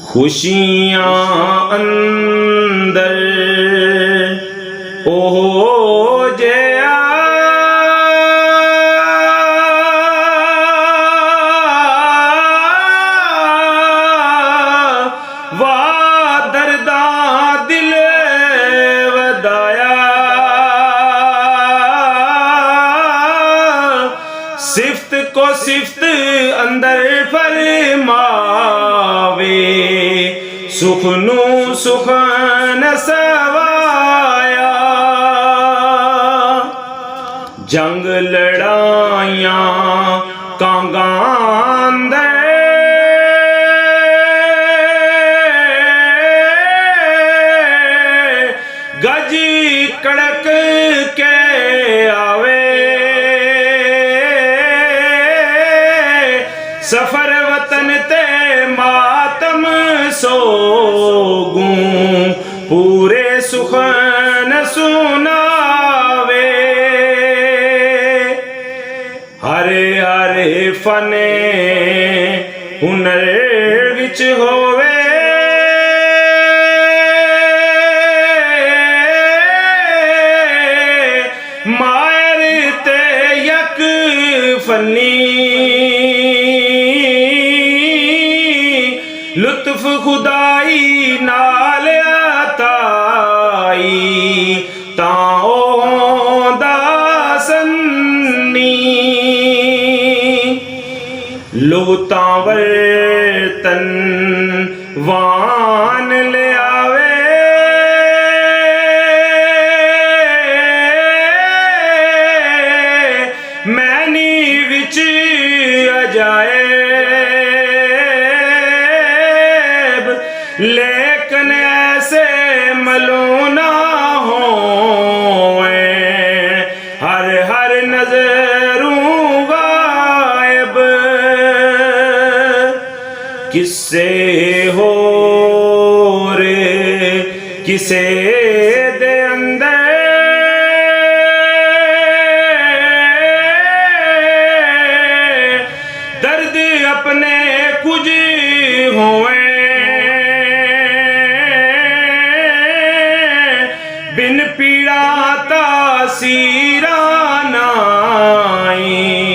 खुशियां अंदर ओह जया वा दर्दा दिल वदाया सिफ्त को सिफ्त अंदर फरमावे सुख नू सुख न सवाया जंग लड़ाइयां कांगांदे गज कड़क के आवे सफर वतन ते मातम सोगूं पूरे सुखन सुनावे हरे हरे फने हुनर विच होवे मायर ते यक फनी लुत्फ खुदाई नाल अताई ताओ दासनी लुता वर्तन वान ले आवे मैनी विच अजायब लेकिन ऐसे मलूना हो हर हर नजरों गायब किससे हो रे किसे दे अंदर दर्द अपने कुछ होए बिन पीड़ा तासीरा नाई